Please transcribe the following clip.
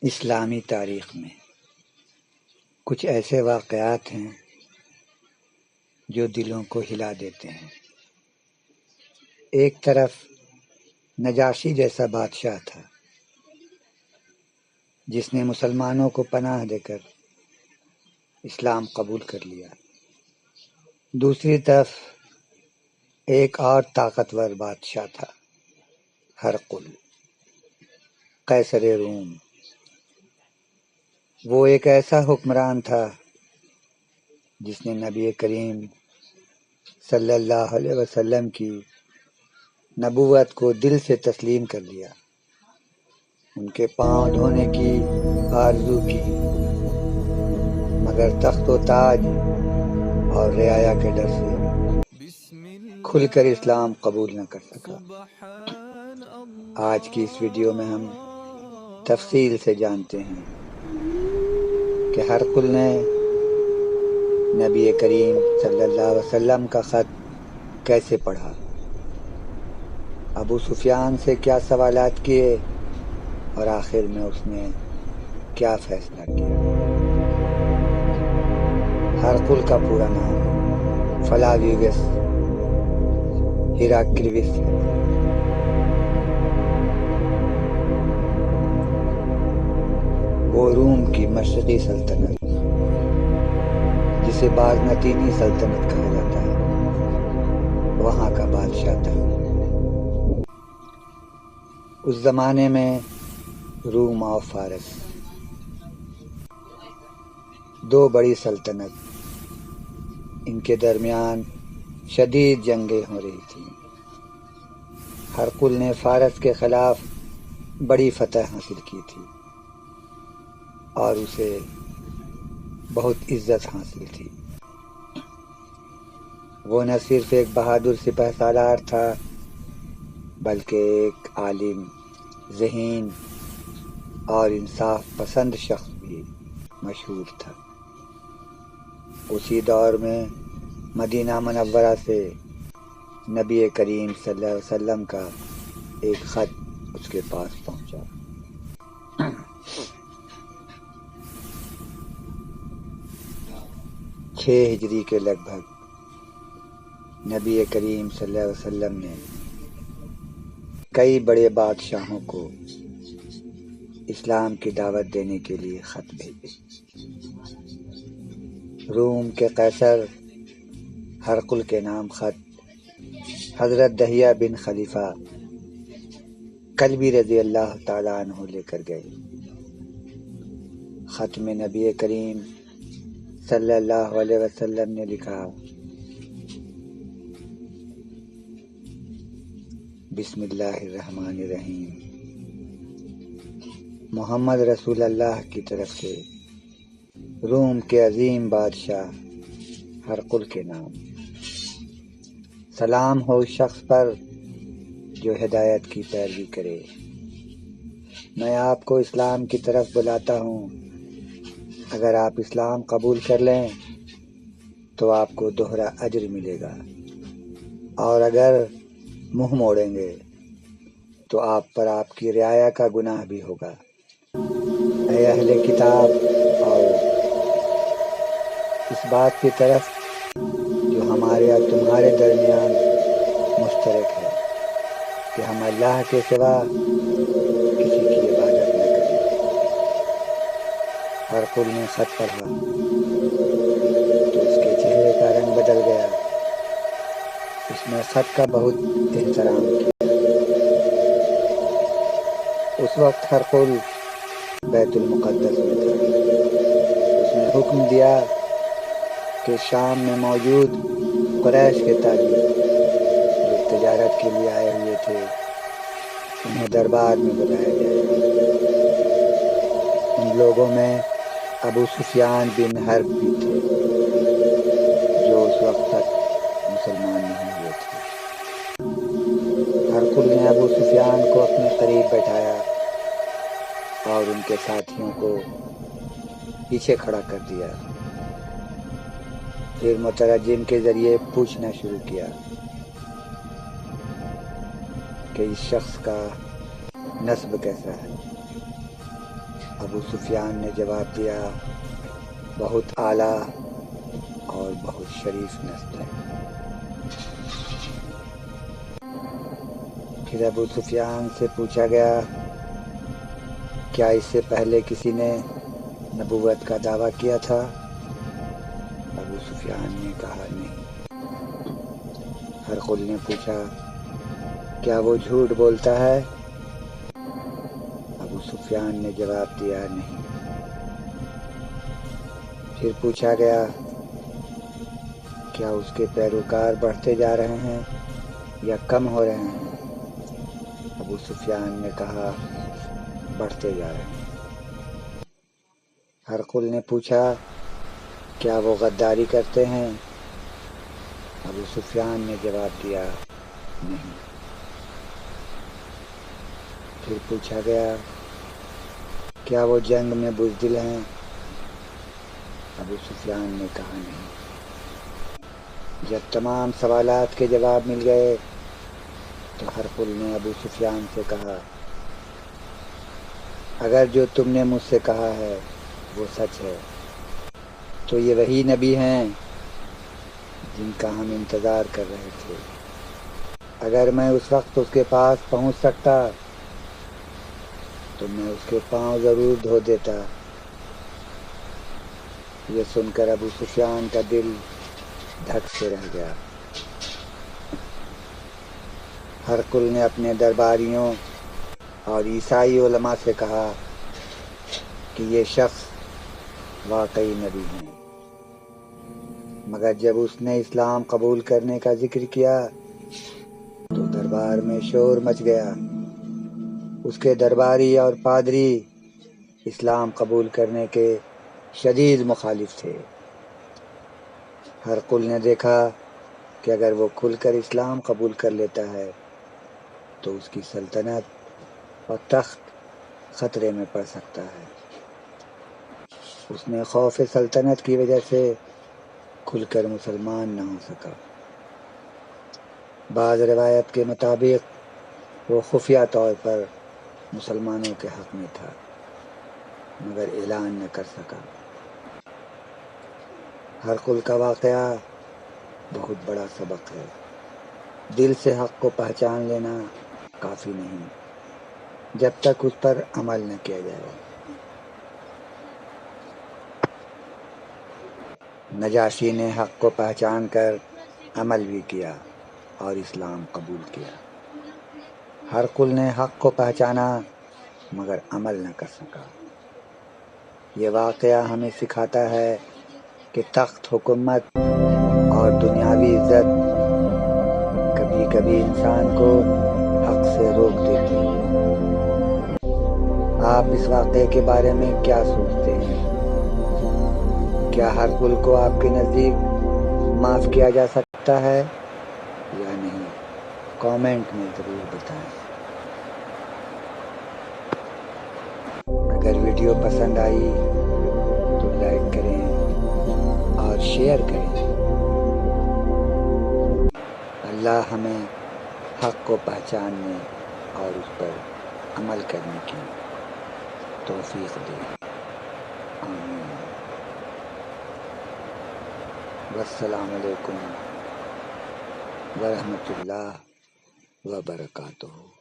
اسلامی تاریخ میں کچھ ایسے واقعات ہیں جو دلوں کو ہلا دیتے ہیں۔ ایک طرف نجاشی جیسا بادشاہ تھا جس نے مسلمانوں کو پناہ دے کر اسلام قبول کر لیا۔ دوسری طرف ایک اور طاقتور بادشاہ تھا، ہرقل، قیصر روم۔ وہ ایک ایسا حکمران تھا جس نے نبی کریم صلی اللہ علیہ وسلم کی نبوت کو دل سے تسلیم کر لیا، ان کے پاؤں دھونے کی آرزو کی، مگر تخت و تاج اور رعایا کے ڈر سے کھل کر اسلام قبول نہ کر سکا۔ آج کی اس ویڈیو میں ہم تفصیل سے جانتے ہیں کہ ہرقل نے نبی کریم صلی اللہ علیہ وسلم کا خط کیسے پڑھا، ابو سفیان سے کیا سوالات کیے اور آخر میں اس نے کیا فیصلہ کیا۔ ہرقل کا پورا نام فلاویگس ہیراکلیوس ہے۔ وہ روم کی مشرقی سلطنت جسے بازنطینی سلطنت کہا جاتا ہے، وہاں کا بادشاہ تھا۔ اس زمانے میں روم اور فارس دو بڑی سلطنت، ان کے درمیان شدید جنگیں ہو رہی تھیں۔ ہرقل نے فارس کے خلاف بڑی فتح حاصل کی تھی اور اسے بہت عزت حاصل تھی۔ وہ نہ صرف ایک بہادر سپہ سالار تھا بلکہ ایک عالم، ذہین اور انصاف پسند شخص بھی مشہور تھا۔ اسی دور میں مدینہ منورہ سے نبی کریم صلی اللہ علیہ وسلم کا ایک خط اس کے پاس پہنچا۔ ہجری کے لگ بھگ نبی کریم صلی اللہ علیہ وسلم نے کئی بڑے بادشاہوں کو اسلام کی دعوت دینے کے لیے خط بھیجے۔ روم کے قیصر ہرقل کے نام خط حضرت دہیہ بن خلیفہ کلبی رضی اللہ تعالیٰ عنہ لے کر گئے۔ خط میں نبی کریم صلی اللہ علیہ وسلم نے لکھا: بسم اللہ الرحمن الرحیم، محمد رسول اللہ کی طرف سے روم کے عظیم بادشاہ ہرقل کے نام، سلام ہو اس شخص پر جو ہدایت کی پیروی کرے۔ میں آپ کو اسلام کی طرف بلاتا ہوں، اگر آپ اسلام قبول کر لیں تو آپ کو دوہرا اجر ملے گا، اور اگر منہ موڑیں گے تو آپ پر آپ کی رعایا کا گناہ بھی ہوگا۔ اے اہل کتاب، آؤ اس بات کی طرف جو ہمارے اور تمہارے درمیان مشترک ہے کہ ہم اللہ کے سوا کسی کی عبادت نہ کریں۔ ہرقل نے خط پڑھا تو اس کے چہرے کا رنگ بدل گیا۔ اس نے خط کا بہت احترام کیا۔ اس وقت ہرقل بیت المقدس میں تھا۔ اس نے حکم دیا کہ شام میں موجود قریش کے تاجر جو تجارت کے لیے آئے ہوئے تھے انہیں دربار میں بلایا جائے۔ ان لوگوں میں ابو سفیان بن حرب بھی تھے جو اس وقت تک مسلمان نہیں ہوئے تھے۔ ہرقل نے ابو سفیان کو اپنے قریب بیٹھایا اور ان کے ساتھیوں کو پیچھے کھڑا کر دیا۔ پھر مترجم کے ذریعے پوچھنا شروع کیا کہ اس شخص کا نسب کیسا ہے۔ ابو سفیان نے جواب دیا، بہت اعلیٰ اور بہت شریف نسل ہے۔ پھر ابو سفیان سے پوچھا گیا، کیا اس سے پہلے کسی نے نبوت کا دعویٰ کیا تھا؟ ابو سفیان نے کہا نہیں۔ ہرقل نے پوچھا، کیا وہ جھوٹ بولتا ہے؟ ابو سفیان نے جواب دیا نہیں۔ پھر پوچھا گیا، کیا اس کے پیروکار بڑھتے جا رہے ہیں یا کم ہو رہے ہیں؟ ابو سفیان نے کہا، بڑھتے جا رہے ہیں۔ ہرقل نے پوچھا، کیا وہ غداری کرتے ہیں؟ ابو سفیان نے جواب دیا نہیں۔ پھر پوچھا گیا، کیا وہ جنگ میں بزدل ہیں؟ ابو سفیان نے کہا نہیں۔ جب تمام سوالات کے جواب مل گئے تو ہرقل نے ابو سفیان سے کہا، اگر جو تم نے مجھ سے کہا ہے وہ سچ ہے تو یہ وہی نبی ہیں جن کا ہم انتظار کر رہے تھے۔ اگر میں اس وقت اس کے پاس پہنچ سکتا تو میں اس کے پاؤں ضرور دھو دیتا۔ یہ سن کر ابو سفیان کا دل دھک سے رہ گیا۔ ہرقل نے اپنے درباریوں اور عیسائی علماء سے کہا کہ یہ شخص واقعی نبی ہیں، مگر جب اس نے اسلام قبول کرنے کا ذکر کیا تو دربار میں شور مچ گیا۔ اس کے درباری اور پادری اسلام قبول کرنے کے شدید مخالف تھے۔ ہرقل نے دیکھا کہ اگر وہ کھل کر اسلام قبول کر لیتا ہے تو اس کی سلطنت اور تخت خطرے میں پڑ سکتا ہے۔ اس نے خوف سلطنت کی وجہ سے کھل کر مسلمان نہ ہو سکا۔ بعض روایت کے مطابق وہ خفیہ طور پر مسلمانوں کے حق میں تھا مگر اعلان نہ کر سکا۔ ہرقل کا واقعہ بہت بڑا سبق ہے۔ دل سے حق کو پہچان لینا کافی نہیں جب تک اس پر عمل نہ کیا جائے۔ نجاشی نے حق کو پہچان کر عمل بھی کیا اور اسلام قبول کیا۔ ہرقل نے حق کو پہچانا مگر عمل نہ کر سکا۔ یہ واقعہ ہمیں سکھاتا ہے کہ تخت، حکومت اور دنیاوی عزت کبھی کبھی انسان کو حق سے روک دیتی ہے۔ آپ اس واقعے کے بارے میں کیا سوچتے ہیں؟ کیا ہرقل کو آپ کے نزدیک معاف کیا جا سکتا ہے یا نہیں؟ کامنٹ میں ضرور بتائیں۔ اگر ویڈیو پسند آئی تو لائک کریں اور شیئر کریں۔ اللہ ہمیں حق کو پہچاننے اور اس پر عمل کرنے کی توفیق دے۔ آمین۔ والسلام علیکم ورحمۃ اللہ وبرکاتہ۔